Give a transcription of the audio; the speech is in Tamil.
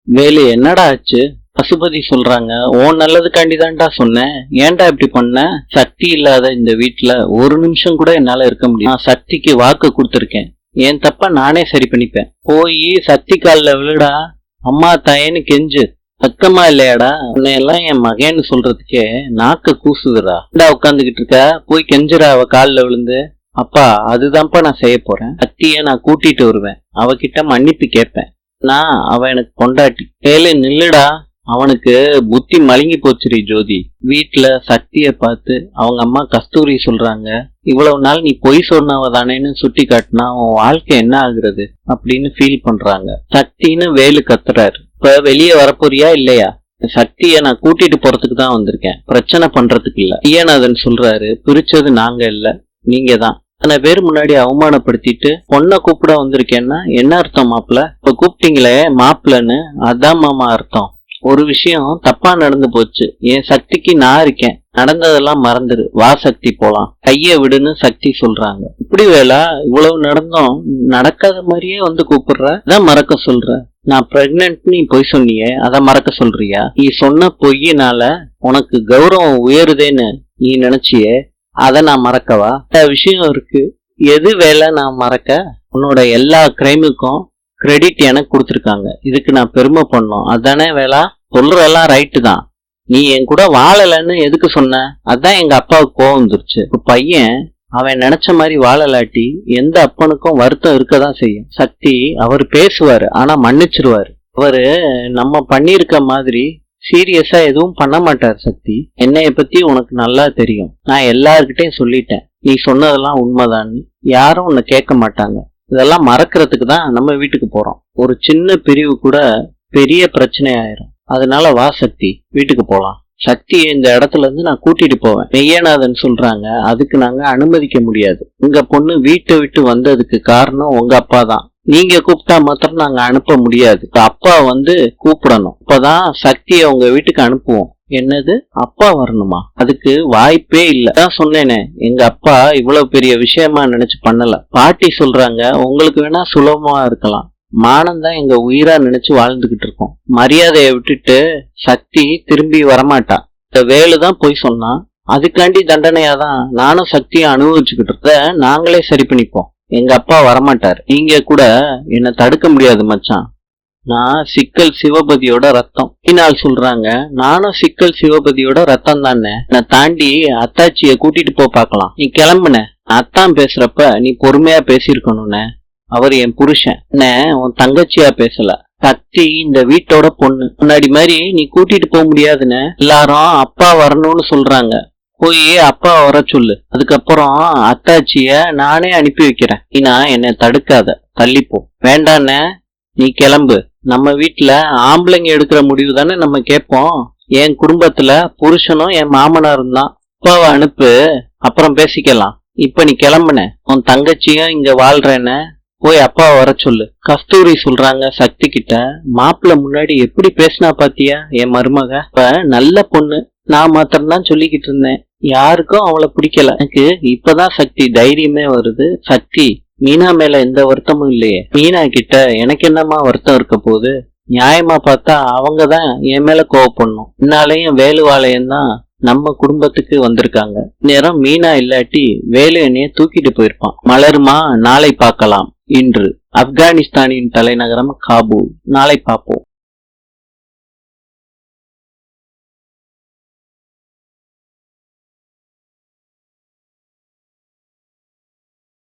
வேலு என்னடா ஆச்சு? பசுபதி சொல்றாங்க, உன் நல்லதுக்காண்டி தான்டா சொன்னேன். ஏன்டா இப்படி பண்ண? சக்தி இல்லாத இந்த வீட்டுல ஒரு நிமிஷம் கூட என்னால இருக்க முடியும். நான் சக்திக்கு வாக்கு கொடுத்துருக்கேன். என் தப்ப நானே சரி பண்ணிப்பேன். போய் சக்தி காலில் விழுடா, அம்மா தாயேன்னு கெஞ்சு. பக்கமா இல்லையாடா? உன்னையெல்லாம் என் மகன்னு சொல்றதுக்கே நாக்க கூசுதுடா. உட்காந்துக்கிட்டு இருக்க, போய் கெஞ்சுடா அவ காலில் விழுந்து. அப்பா, அதுதான்ப்பா நான் செய்ய போறேன். சக்திய நான் கூட்டிட்டு வருவேன், அவகிட்ட மன்னிப்பு கேட்பேன். நான் அவ எனக்கு பொண்டாட்டி. கேளு, நில்லுடா. அவனுக்கு புத்தி மழுங்கி போச்சுரி ஜோதி. வீட்டுல சக்திய பார்த்து அவங்க அம்மா கஸ்தூரி சொல்றாங்க, இவ்வளவு நாள் நீ பொய் சொன்னவ தானேன்னு சுட்டி காட்டினா உன் வாழ்க்கை என்ன ஆகுறது அப்படின்னு ஃபீல் பண்றாங்க. சக்தின்னு வேலு கத்துறாரு. இப்ப வெளியே வரப்போறியா இல்லையா? சக்திய நான் கூட்டிட்டு போறதுக்கு தான் வந்திருக்கேன், பிரச்சனை பண்றதுக்கு இல்ல. ஐயநாதன் சொல்றாரு, பிரிச்சது நாங்க இல்ல, நீங்க தான். அத்தனை பேர் முன்னாடி அவமானப்படுத்திட்டு பொண்ணை கூப்பிட வந்திருக்கேன்னா என்ன அர்த்தம் மாப்பிள்ள? இப்ப கூப்பிட்டீங்களே மாப்பிள்ளன்னு, அதான் மாமா அர்த்தம். ஒரு விஷயம் தப்பா நடந்து போச்சு, என் சக்திக்கு நான் இருக்கேன், நடந்ததெல்லாம் மறந்துரு, வா சக்தி போலாம், கைய விடுன்னு சக்தி சொல்றாங்க. இப்படி வேலா, இவ்வளவு நடந்தோம் நடக்காத மாதிரியே வந்து கூப்பிடுற, அதான் மறக்க சொல்ற. நான் பிரெக்னன்ட் நீ பொய் சொன்னியே, அதை மறக்க சொல்றியா? நீ சொன்ன பொய்யினால உனக்கு கௌரவம் உயருதேன்னு நீ நினைச்சியே, அத நான் மறக்கவா? விஷயம் இருக்கு, எது வேலை நான் மறக்க? உன்னோட எல்லா கிரைமுக்கும் கிரெடிட் எனக்கு கொடுத்துருக்காங்க, இதுக்கு நான் பெருமை பண்ணோம், அதானே வேலா? சொல்றதெல்லாம் ரைட்டு தான். நீ என் கூட வாழலன்னு எதுக்கு சொன்ன? அதான் எங்க அப்பாவுக்கு கோவம் வந்துருச்சு. பையன் அவன் நினைச்ச மாதிரி வாழலாட்டி எந்த அப்பனுக்கும் வருத்தம் இருக்கதான் செய்யும். சக்தி அவர் பேசுவாரு, ஆனா மன்னிச்சிருவாரு. அவரு நம்ம பண்ணிருக்க மாதிரி சீரியஸா எதுவும் பண்ண மாட்டார். சக்தி, என்னைய பத்தி உனக்கு நல்லா தெரியும், நான் எல்லார்கிட்டையும் சொல்லிட்டேன், நீ சொன்னதெல்லாம் உண்மைதான்னு. யாரும் உன்னை கேட்க மாட்டாங்க. இதெல்லாம் மறக்கிறதுக்கு தான் நம்ம வீட்டுக்கு போறோம். ஒரு சின்ன பிரிவு கூட பெரிய பிரச்சனை ஆயிரும். அதனால வா சக்தி, வீட்டுக்கு போலாம். சக்தியை இந்த இடத்துல இருந்து நான் கூட்டிட்டு போவேன். மெய்யநாதன் சொல்றாங்க, அதுக்கு நாங்க அனுமதிக்க முடியாது. உங்க பொண்ணு வீட்டை விட்டு வந்ததுக்கு காரணம் உங்க அப்பா தான். நீங்க கூப்பிட்டா மாத்திரம் நாங்க அனுப்ப முடியாது. அப்பா வந்து கூப்பிடணும், அப்பதான் சக்தியை உங்க வீட்டுக்கு அனுப்புவோம். என்னது, அப்பா வரணுமா? அதுக்கு வாய்ப்பே இல்ல. தான் சொன்னேனே, எங்க அப்பா இவ்வளவு பெரிய விஷயமா நினைச்சு பண்ணல. பாட்டி சொல்றாங்க, உங்களுக்கு வேணா சுலபமா இருக்கலாம், மானம் தான் எங்க உயிரா நினைச்சு வாழ்ந்துகிட்டு இருக்கோம். மரியாதையை விட்டுட்டு சக்தி திரும்பி வரமாட்டா. இந்த வேலுதான் போய் சொன்னா, அதுக்காண்டி தண்டனையாதான் நானும் சக்தியை அனுபவிச்சுக்கிட்டு இருக்க. நாங்களே சரி பண்ணிப்போம், எங்க அப்பா வரமாட்டார். நீங்க கூட என்ன தடுக்க முடியாது மச்சான். நான் சிக்கல் சிவபதியோட ரத்தம். இனால் சொல்றாங்க, நானும் சிக்கல் சிவபதியோட ரத்தம் தானே. நான் தாண்டி அத்தாச்சிய கூட்டிட்டு போ பாக்கலாம். நீ கிளம்புன. அத்தான் பேசுறப்ப நீ பொறுமையா பேசிருக்கணும்னு. அவர் என் புருஷன், உன் தங்கச்சியா பேசல. சக்தி இந்த வீட்டோட பொண்ணு. முன்னாடி மாதிரி நீ கூட்டிட்டு போக முடியாதுன்னு எல்லாரும் அப்பா வரணும்னு சொல்றாங்க. போய் அப்பா வர சொல்லு, அதுக்கப்புறம் அத்தாச்சிய நானே அனுப்பி வைக்கிறேன். நீனா என்னை தடுக்காத, தள்ளிப்போ. வேண்டாண்ணே, நீ கிளம்பு. நம்ம வீட்டுல ஆம்பளைங்க எடுக்கிற முடிவு தானே நம்ம கேட்போம். என் குடும்பத்துல புருஷனும் என் மாமனாரும் தான். அப்பாவை அனுப்பு, அப்புறம் பேசிக்கலாம். இப்ப நீ கிளம்புன, உன் தங்கச்சியும் இங்க வாழ்றேன்னு போய் அப்பா வர சொல்லு. கஸ்தூரி சொல்றாங்க சக்தி கிட்ட, மாப்பிள்ள முன்னாடி எப்படி பேசினா பாத்தியா என் மருமக? இப்ப நல்ல பொண்ணு, நான் மாத்திரம்தான் சொல்லிக்கிட்டு இருந்தேன், யாருக்கும் அவளை பிடிக்கல. எனக்கு இப்பதான் சக்தி தைரியமே வருது. சக்தி, மீனா மேல எந்த வருத்தமும் இல்லையே. மீனா கிட்ட எனக்கு என்னமா வருத்தம் இருக்க போகுது? நியாயமா பார்த்தா அவங்கதான் என் மேல கோவப்படணும். என்னாலையும் வேலுவாளையும் தான் நம்ம குடும்பத்துக்கு வந்திருக்காங்க. நேரம் மீனா இல்லாட்டி வேலு என்னைய தூக்கிட்டு போயிருப்பான். மலருமா, நாளை பார்க்கலாம். இன்று ஆப்கானிஸ்தானின் தலைநகரம் காபூல். நாளை பார்ப்போம்.